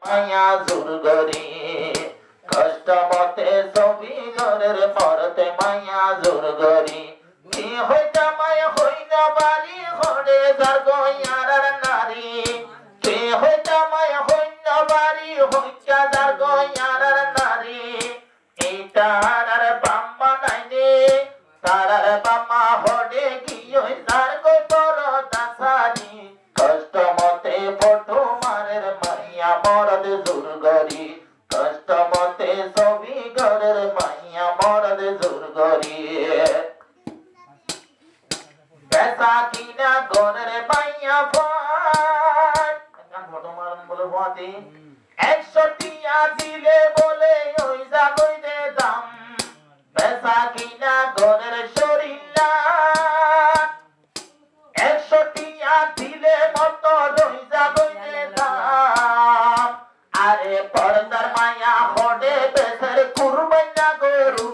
মায়া জুরগরি কষ্ট মতে ছবি ঘরের পরতে মায়া জুরগরি কি হইতা মায়া হই না বাড়ি ঘরে যার গয়ার নারী কি হইতা মায়া হই না বাড়ি হইতা যার গয়ার নারী এইটার আর বাম্মা নাইনে তারার বাম্মা হডে গিয়ে যার গই পরদা সারি কষ্ট মতে ফটো মারের মাইয়া মরদ জুরগরি কষ্ট মতে ছবি ঘরের মাইয়া মরদ জুরগরি পেশা কিনা ঘরের মাইয়া ভাই ফটো মারন বলে ভাতি 100 টিয়া দিলে বলে ওই যা কইতে দাম পেশা কিনা ঘরের শরীরা 100 টিয়া দিলে মত রই যা কইতে দাম আরে পর্দার মায়া হডে বেসের কুরবাইনা গরু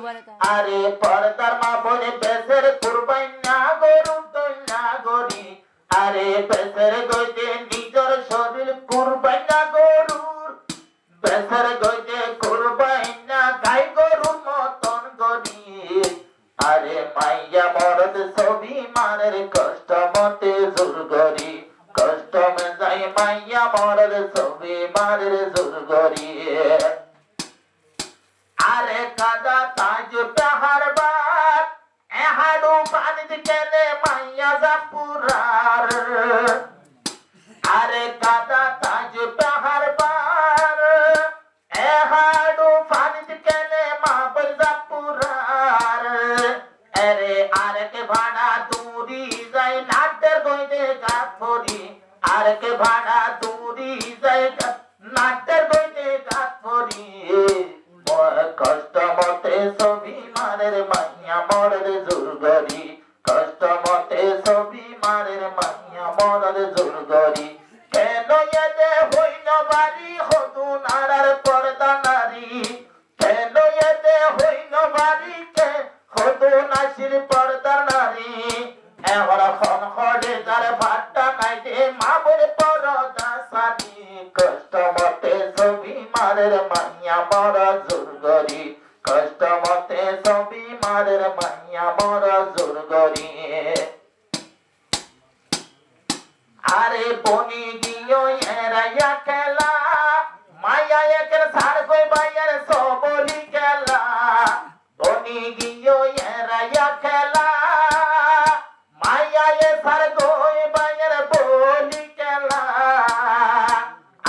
আরে পর্দার মা বলে বেসের কুরবাইনা গরু তৈনা গরি আরে বেসের গইতে নিজের শরীর কুরবাইনা গরুর বেসের গইতে কুরবাইনা গাই গরুর মতন গরি আরে মাইয়া মরদ ছবি মারের কষ্ট মতে জুরগরি কষ্ট মে যাই মাইয়া মরদ ছবি মারের জুরগরি আরে কাদা তাজ পাহাড় বাদ এহাডু পানিতে কেনে মাইয়া জাপুরার আরে কাদা তাজ পাহাড় বাদ এহাডু পানিতে কেনে মাপল জাপুরার আরে আরেকে ভাড়া দূরি যাই নাটের গইতে গাত ভরি আরেকে ভাড়া দূরি যাই নাটের গইতে গাত ভরি কষ্ট মতে ছবি মারের মাইয়া মরের জুরগরি কষ্ট মতে ছবি মারের মাইয়া মরের জুরগরি কেন এতে হইল বাড়ি হতুন আর পর্দা নারী কেন এতে হইল বাড়ি কে হতুন আসির পর্দা নারী এখন খন হডে যার ভাতটা নাইতে মাবুর পরদা সারি কষ্ট মতে ছবি মারের মাইয়া মরা জুরগরি কষ্ট মতে ছবি মারের মাইয়া মরা জুরগরি আরে বনি গিয়ে এরাইয়া খেলা মায়া একের সার গই বাইয়ের সবলি খেলা বনি গিয়ে এরাইয়া খেলা মায়া এ সার গই বাইয়ের বলি খেলা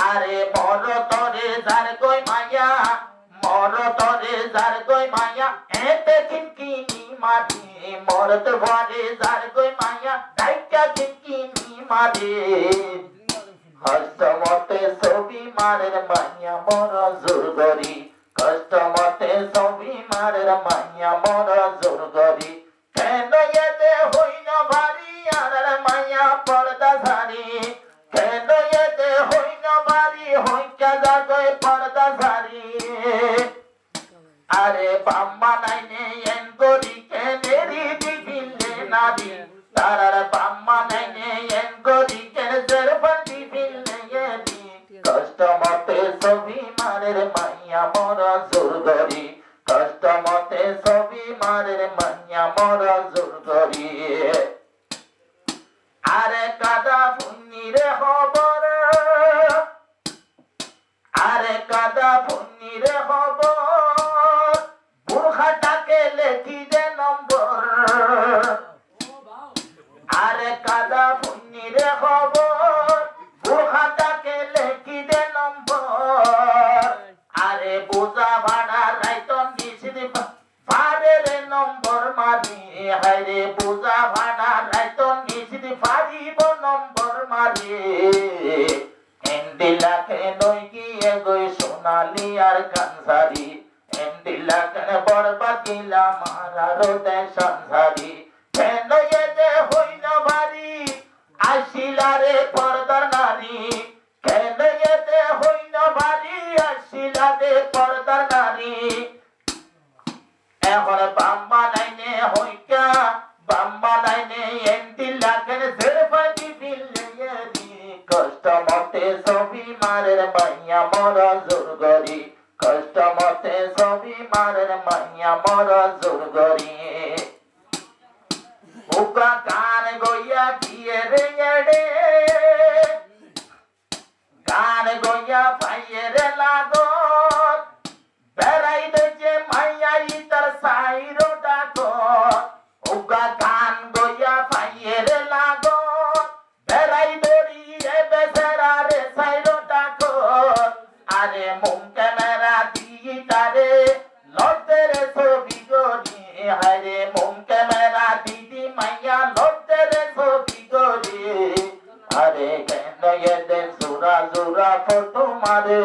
আরে মর তরে যার গই মায়া মর তরে যার গই মায়া এতে কিনকিনি মাটি মরত ভরে যার গই মায়া ডাইকা কিনকিনি মাটি কষ্ট মতে ছবি মারের মাইয়া মর জুরগরি কষ্ট মতে ছবি মারের মাইয়া মর জুরগরি কেন এতে হইল ভারী আর মাইয়া পর্দা ঝারি কেন এতে হইল ভারী হইকা জাগয় পর্দা ঝারি আরে বাম্মা নাইনে এন গরি কেনেরি দিবিলে নারী তারার বাম্মা নাইনে এন গরি কেন জেরফান দিবিলে এদি কষ্ট মতে ছবি মারের মাইয়া মরা জুরগরি কষ্ট মতে ছবি মারের মাইয়া মরা জুরগরি আরে কাদা ফুন্নিরে খবর আরে কাদা ফুন্নিরে খবর বুরখাটাকে লেখি দে নম্বর আরে কাদা ফুন্নিরে খবর বুরখাটাকে লেখি দে নম্বর আরে বোঝা ভাড়া রাইতন দিছিলি পারে রে নম্বর মারি হায়রে বোঝা ভাড়া রাইতন দিছিলি পারিব নম্বর মারি এন্ডিলাকে নই গিয়ে গই সোনালি আর কানসারি এন্ডিলাকে বরবাদ গিলা মারারো দেশান ঝারি কেন এতে হইল ভারী আসিলারে পর্দার নারী কেন এতে হইল ভারী আসিলারে পর্দার নারী এখন বাম্মা নাইনে হইকা বাম্মা নাইনে এন্ডিলাকে জেরফা দিবিলে কষ্ট মতে ছবি মারের মাইয়া মাইয়া মরা জোর গরি কষ্ট মতে ছবি মারের মাইয়া মরা জোর গরি উকা গান গইয়া গিয়ে রে রে গান গইয়া পাইয়ে রে লাগত বেড়াই দইছে মাইয়া ইতার সাইরো ডাকত উকা গান গইয়া পাইয়ে রে লাগত বেড়াই দড়ি এ বেচারা রে সাইরো ডাকত আরে মুখ ক্যামেরা দিই তারে লজ্জের ছবি গরি হারে মুখ ক্যামেরা দিদি মাইয়া লজ্জের ছবি গরি আরে কেন এদের জোরা জোরা ফটো মারে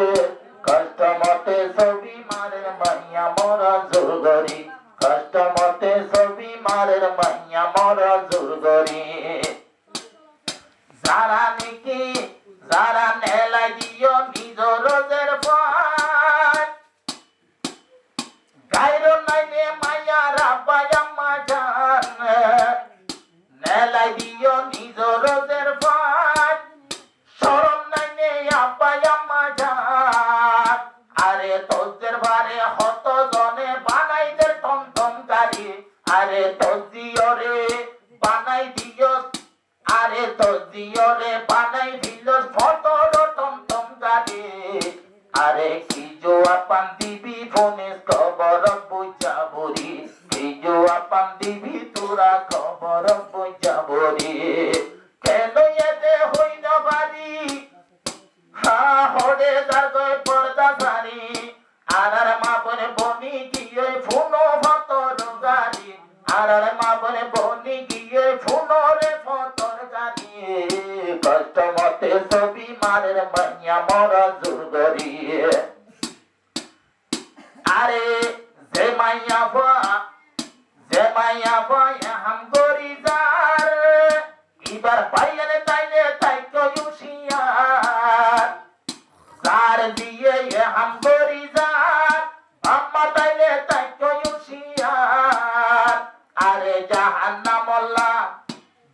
কষ্ট মতে ছবি মারে মাইয়া মরা জোর গরি কষ্ট মতে ছবি মারে মাইয়া মরা জোর গরি যারা নাকি যারা নেলাই দিও নিজ রোজের পান গাইরো নাইনে মাইয়া রাব্বাই আম্মা জান নেলাই দিও নিজ রোজের পান শরম নাইনে আব্বাই আম্মা জান আরে তোজের বারে হত জনে বানাইদের টমটম গাড়ি আরে তোজিও রে বানাই দিও আরে তোজিও রে বানাই দিল ফটোর টমটম গাড়ি আরে কি জো আপান দিবি ফোনে খবর বুঝা বরি কি জো আপান দিবি তোরা খবর বুঝা বরি কেন এতে হইন বাড়ি হা হরে জাগয় পর্দা সারি আর মা বনে বনি গিয়ে ফোনো ফতর গাড়ি আর মা বনে বনি গিয়ে ফোনো রে ফতর গাড়ি কষ্ট মতে ছবি মারের মাইয়া মরা জোর গরি আরে যে মাইয়া ভয়া হাম গরি যার এবার বাইরে তাইলে তাই কয়ুশিয়ার যার দিয়ে হাম গরি যার আম্মা তাইলে তাই কয়ুশিয়ার আরে জাহান্নামল্লা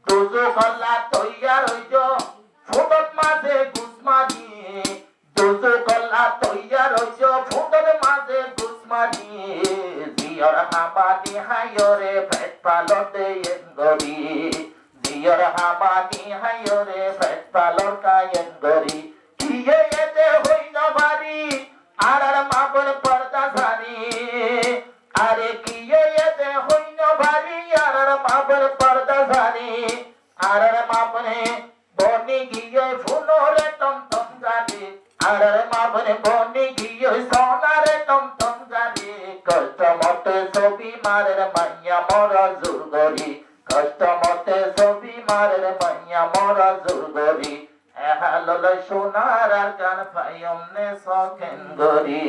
দুজুকল্লা তৈয়ার হইজ ফুটত মাঝে গুসমারি দুজুকল্লা তৈয়ার হইজ ফুটত মাঝে গুসমারি জিয়র হাবানি হায়রে পেট পালতে গরি জিয়র হাবানি হায়রে পেট পালর কায়েন গরি কিয়ে এতে হইল বাড়ি আর মাবর পর্দা সারি আরে কিয়ে এতে হইল বাড়ি আর মাবর পর্দা সারি আর মাবনে বনি গিয়ে ফুলরে টমটম গাড়ি আর মাবনে বনি গিয়ে সোনারে টমটম গাড়ি কষ্ট মতে ছবি মারের মাইয়া মরা জোর গরি কষ্ট মতে ছবি মারের মাইয়া মরা জোর গরি হ্যালো সোনার আর গান পাই অমনে সকেন গরি